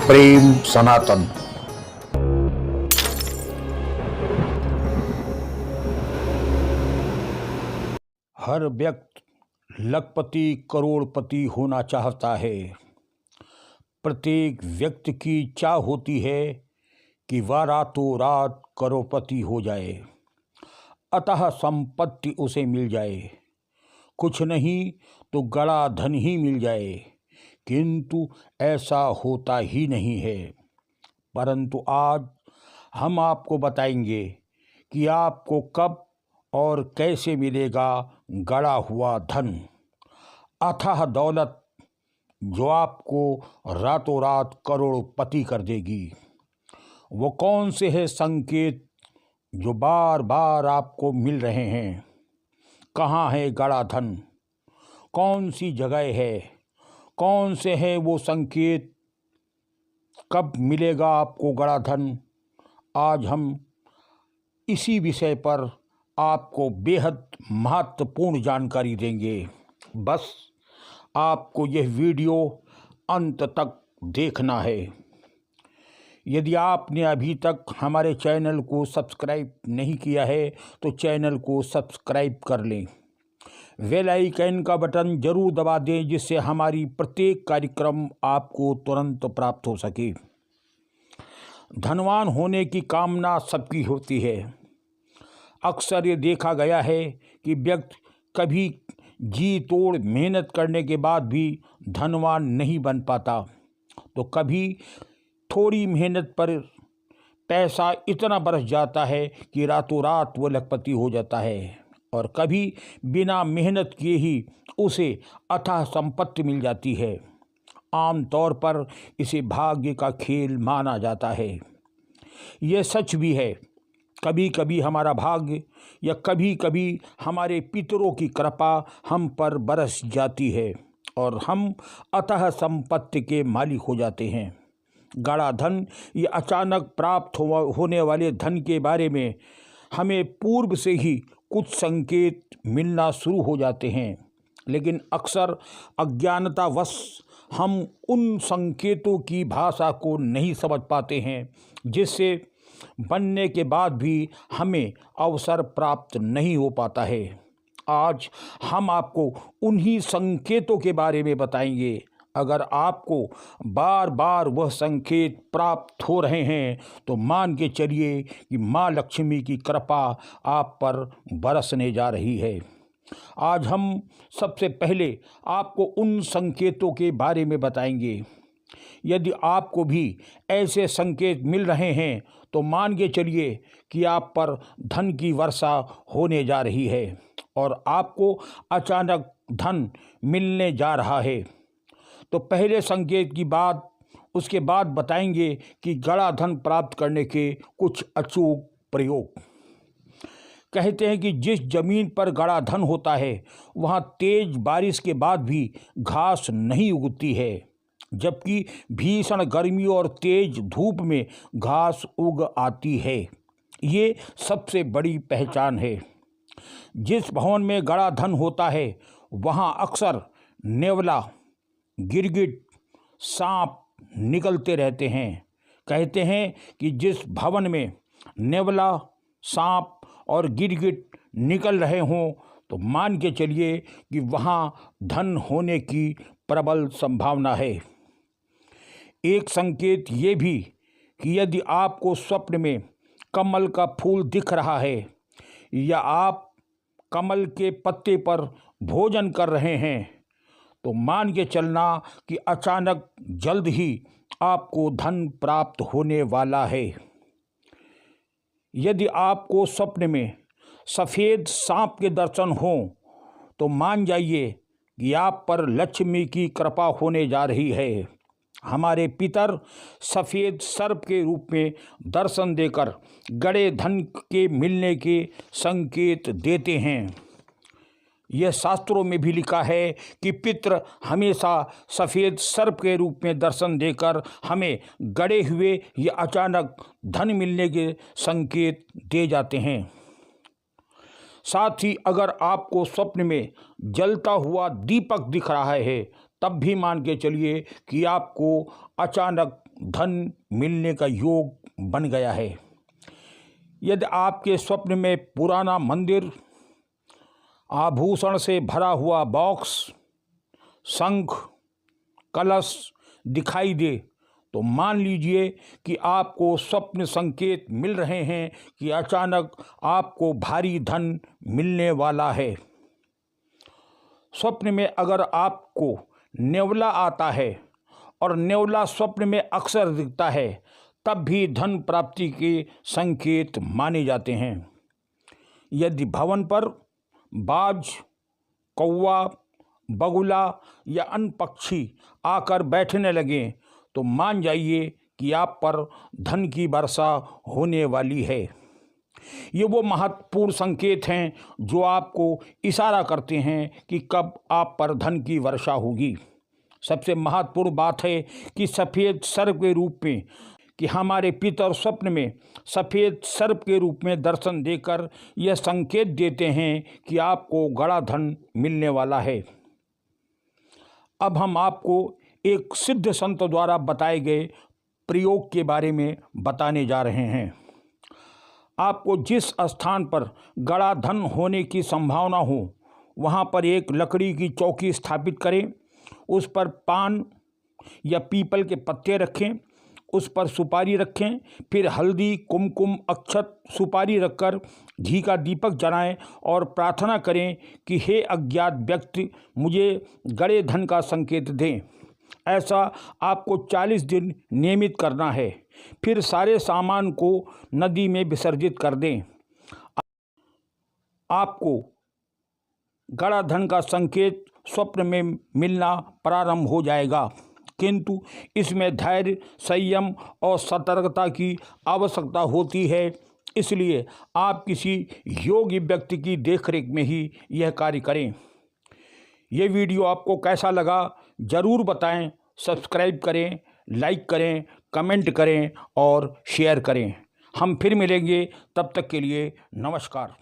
प्रेम सनातन। हर व्यक्ति लखपति करोड़पति होना चाहता है। प्रत्येक व्यक्ति की चाह होती है कि वह रातों रात करोड़पति हो जाए, अतः संपत्ति उसे मिल जाए, कुछ नहीं तो गड़ा धन ही मिल जाए। किंतु ऐसा होता ही नहीं है। परंतु आज हम आपको बताएंगे कि आपको कब और कैसे मिलेगा गड़ा हुआ धन, अथाह दौलत जो आपको रातों रात करोड़पति कर देगी। वो कौन से है संकेत जो बार बार आपको मिल रहे हैं? कहाँ है गड़ा धन? कौन सी जगह है? कौन से हैं वो संकेत? कब मिलेगा आपको गड़ा धन? आज हम इसी विषय पर आपको बेहद महत्वपूर्ण जानकारी देंगे। बस आपको यह वीडियो अंत तक देखना है। यदि आपने अभी तक हमारे चैनल को सब्सक्राइब नहीं किया है तो चैनल को सब्सक्राइब कर लें। बेल आइकन का बटन जरूर दबा दें जिससे हमारी प्रत्येक कार्यक्रम आपको तुरंत प्राप्त हो सके। धनवान होने की कामना सबकी होती है। अक्सर ये देखा गया है कि व्यक्ति कभी जी तोड़ मेहनत करने के बाद भी धनवान नहीं बन पाता, तो कभी थोड़ी मेहनत पर पैसा इतना बरस जाता है कि रातों रात वो लखपति हो जाता है, और कभी बिना मेहनत किए ही उसे अथाह संपत्ति मिल जाती है। आमतौर पर इसे भाग्य का खेल माना जाता है। यह सच भी है। कभी कभी हमारा भाग्य या कभी कभी हमारे पितरों की कृपा हम पर बरस जाती है और हम अथाह संपत्ति के मालिक हो जाते हैं। गड़ा धन या अचानक प्राप्त होने वाले धन के बारे में हमें पूर्व से ही कुछ संकेत मिलना शुरू हो जाते हैं, लेकिन अक्सर अज्ञानतावश हम उन संकेतों की भाषा को नहीं समझ पाते हैं, जिससे बनने के बाद भी हमें अवसर प्राप्त नहीं हो पाता है। आज हम आपको उन्हीं संकेतों के बारे में बताएंगे। अगर आपको बार बार वह संकेत प्राप्त हो रहे हैं तो मान के चलिए कि माँ लक्ष्मी की कृपा आप पर बरसने जा रही है। आज हम सबसे पहले आपको उन संकेतों के बारे में बताएंगे। यदि आपको भी ऐसे संकेत मिल रहे हैं तो मान के चलिए कि आप पर धन की वर्षा होने जा रही है और आपको अचानक धन मिलने जा रहा है। तो पहले संकेत की बात उसके बाद बताएंगे कि गड़ा धन प्राप्त करने के कुछ अचूक प्रयोग। कहते हैं कि जिस जमीन पर गड़ा धन होता है वहाँ तेज बारिश के बाद भी घास नहीं उगती है, जबकि भीषण गर्मी और तेज धूप में घास उग आती है। ये सबसे बड़ी पहचान है। जिस भवन में गड़ा धन होता है वहाँ अक्सर नेवला, गिरगिट, सांप निकलते रहते हैं। कहते हैं कि जिस भवन में नेवला, सांप और गिरगिट निकल रहे हों तो मान के चलिए कि वहाँ धन होने की प्रबल संभावना है। एक संकेत ये भी कि यदि आपको स्वप्न में कमल का फूल दिख रहा है या आप कमल के पत्ते पर भोजन कर रहे हैं तो मान के चलना कि अचानक जल्द ही आपको धन प्राप्त होने वाला है। यदि आपको स्वप्न में सफ़ेद सांप के दर्शन हों तो मान जाइए कि आप पर लक्ष्मी की कृपा होने जा रही है। हमारे पितर सफ़ेद सर्प के रूप में दर्शन देकर गड़े धन के मिलने के संकेत देते हैं। यह शास्त्रों में भी लिखा है कि पितृ हमेशा सफ़ेद सर्प के रूप में दर्शन देकर हमें गड़े हुए या अचानक धन मिलने के संकेत दे जाते हैं। साथ ही अगर आपको स्वप्न में जलता हुआ दीपक दिख रहा है तब भी मान के चलिए कि आपको अचानक धन मिलने का योग बन गया है। यदि आपके स्वप्न में पुराना मंदिर, आभूषण से भरा हुआ बॉक्स, शंख, कलश दिखाई दे तो मान लीजिए कि आपको स्वप्न संकेत मिल रहे हैं कि अचानक आपको भारी धन मिलने वाला है। स्वप्न में अगर आपको नेवला आता है और नेवला स्वप्न में अक्सर दिखता है, तब भी धन प्राप्ति के संकेत माने जाते हैं। यदि भवन पर बाज, कौवा, बगुला या अन्य पक्षी आकर बैठने लगें तो मान जाइए कि आप पर धन की वर्षा होने वाली है। ये वो महत्वपूर्ण संकेत हैं जो आपको इशारा करते हैं कि कब आप पर धन की वर्षा होगी। सबसे महत्वपूर्ण बात है कि सफ़ेद सर्प के रूप में कि हमारे पितर स्वप्न में सफ़ेद सर्प के रूप में दर्शन देकर यह संकेत देते हैं कि आपको बड़ा धन मिलने वाला है। अब हम आपको एक सिद्ध संत द्वारा बताए गए प्रयोग के बारे में बताने जा रहे हैं। आपको जिस स्थान पर बड़ा धन होने की संभावना हो, वहाँ पर एक लकड़ी की चौकी स्थापित करें। उस पर पान या पीपल के पत्ते रखें, उस पर सुपारी रखें, फिर हल्दी, कुमकुम, अक्षत, सुपारी रखकर घी का दीपक जलाएं और प्रार्थना करें कि हे अज्ञात व्यक्ति, मुझे बड़े धन का संकेत दें। ऐसा आपको 40 दिन नियमित करना है। फिर सारे सामान को नदी में विसर्जित कर दें। आपको बड़ा धन का संकेत स्वप्न में मिलना प्रारंभ हो जाएगा, किंतु इसमें धैर्य, संयम और सतर्कता की आवश्यकता होती है। इसलिए आप किसी योग्य व्यक्ति की देखरेख में ही यह कार्य करें। ये वीडियो आपको कैसा लगा ज़रूर बताएं। सब्सक्राइब करें, लाइक करें, कमेंट करें और शेयर करें। हम फिर मिलेंगे, तब तक के लिए नमस्कार।